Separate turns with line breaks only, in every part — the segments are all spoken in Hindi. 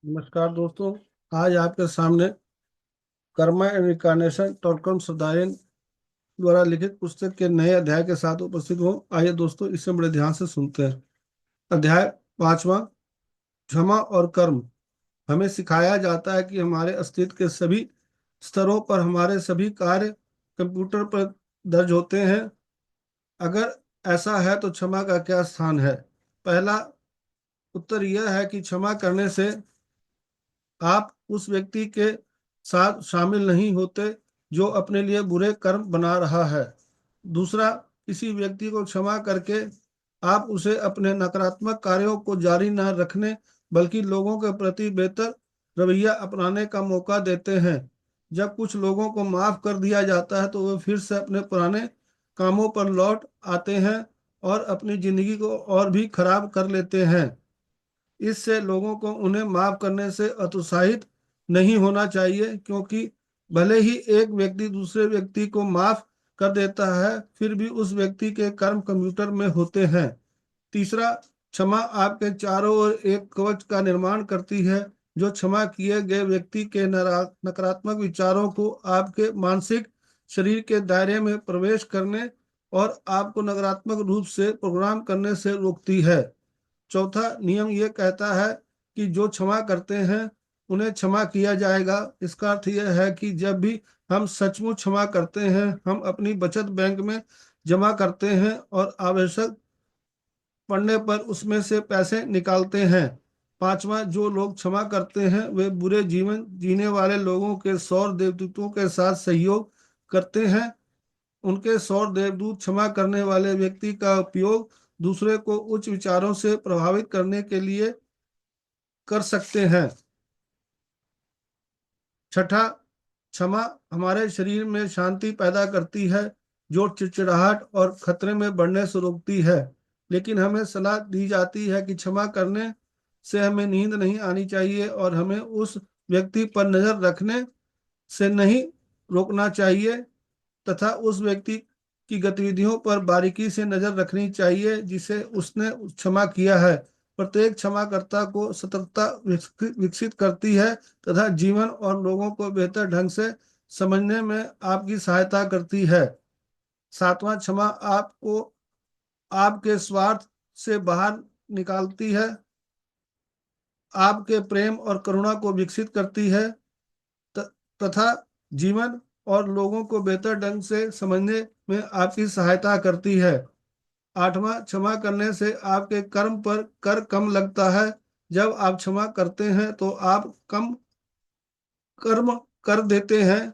नमस्कार दोस्तों। आज आपके सामने कर्मा एंड इनकारनेशन टॉलकम सदायन द्वारा लिखित पुस्तक के नए अध्याय के साथ उपस्थित हूँ। आइए दोस्तों, इसे बड़े ध्यान से सुनते हैं। अध्याय पांचवा, क्षमा और कर्म। हमें सिखाया जाता है कि हमारे अस्तित्व के सभी स्तरों पर हमारे सभी कार्य कंप्यूटर पर दर्ज होते हैं। अगर ऐसा है तो क्षमा का क्या स्थान है? पहला उत्तर यह है कि क्षमा करने से आप उस व्यक्ति के साथ शामिल नहीं होते जो अपने लिए बुरे कर्म बना रहा है। दूसरा, किसी व्यक्ति को क्षमा करके आप उसे अपने नकारात्मक कार्यों को जारी न रखने बल्कि लोगों के प्रति बेहतर रवैया अपनाने का मौका देते हैं। जब कुछ लोगों को माफ कर दिया जाता है तो वे फिर से अपने पुराने कामों पर लौट आते हैं और अपनी जिंदगी को और भी खराब कर लेते हैं। इससे लोगों को उन्हें माफ करने से हतोत्साहित नहीं होना चाहिए, क्योंकि भले ही एक व्यक्ति दूसरे व्यक्ति को माफ कर देता है, फिर भी उस व्यक्ति के कर्म कंप्यूटर में होते हैं। तीसरा, क्षमा आपके चारों ओर एक कवच का निर्माण करती है जो क्षमा किए गए व्यक्ति के नकारात्मक विचारों को आपके मानसिक शरीर के दायरे में प्रवेश करने और आपको नकारात्मक रूप से प्रोग्राम करने से रोकती है। चौथा नियम यह कहता है कि जो क्षमा करते हैं उन्हें क्षमा किया जाएगा। इसका अर्थ यह है कि जब भी हम सचमुच क्षमा करते हैं, हम अपनी बचत बैंक में जमा करते हैं और आवश्यक पड़ने पर उसमें से पैसे निकालते हैं। पांचवा, जो लोग क्षमा करते हैं वे बुरे जीवन जीने वाले लोगों के सौर देवदूतों के साथ सहयोग करते हैं। उनके सौर देवदूत क्षमा करने वाले व्यक्ति का उपयोग दूसरे को उच्च विचारों से प्रभावित करने के लिए कर सकते हैं। छठा, क्षमा हमारे शरीर में शांति पैदा करती है जो चिड़चिड़ाहट और खतरे में बढ़ने से रोकती है। लेकिन हमें सलाह दी जाती है कि क्षमा करने से हमें नींद नहीं आनी चाहिए और हमें उस व्यक्ति पर नजर रखने से नहीं रोकना चाहिए तथा उस व्यक्ति की गतिविधियों पर बारीकी से नजर रखनी चाहिए जिसे उसने क्षमा किया है। प्रत्येक क्षमाकर्ता को सतर्कता विकसित करती है तथा जीवन और लोगों को बेहतर ढंग से समझने में आपकी सहायता करती है। सातवां, क्षमा आपको आपके स्वार्थ से बाहर निकालती है, आपके प्रेम और करुणा को विकसित करती है तथा जीवन और लोगों को बेहतर ढंग से समझने में आपकी सहायता करती है। आठवां, क्षमा करने से आपके कर्म पर कर कम लगता है। जब आप क्षमा करते हैं तो आप कम कर्म कर देते हैं।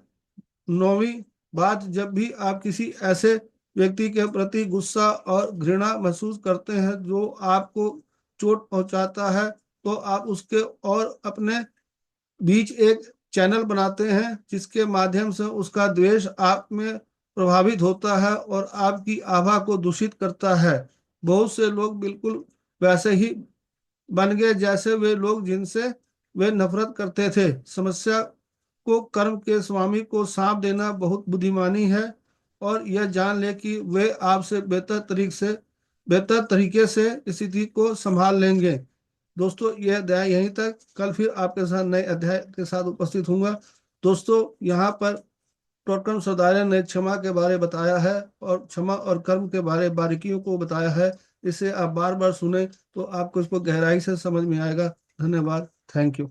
नौवीं बात, जब भी आप किसी ऐसे व्यक्ति के प्रति गुस्सा और घृणा महसूस करते हैं जो आपको चोट पहुंचाता है तो आप उसके और अपने बीच एक चैनल बनाते हैं जिसके माध्यम से उसका द्वेष आप में प्रभावित होता है और आपकी आभा को दूषित करता है। बहुत से लोग बिल्कुल वैसे ही बन गए जैसे वे लोग जिनसे वे नफरत करते थे। समस्या को कर्म के स्वामी को सौंप देना बहुत बुद्धिमानी है और यह जान ले कि वे आपसे बेहतर तरीके से स्थिति को संभाल लेंगे। दोस्तों, यह अध्याय यहीं तक। कल फिर आपके साथ नए अध्याय के साथ उपस्थित होऊंगा। दोस्तों, यहाँ पर टोटकम सदारे ने क्षमा के बारे बताया है और क्षमा और कर्म के बारे बारीकियों को बताया है। इसे आप बार बार सुने तो आपको इसको गहराई से समझ में आएगा। धन्यवाद। Thank you.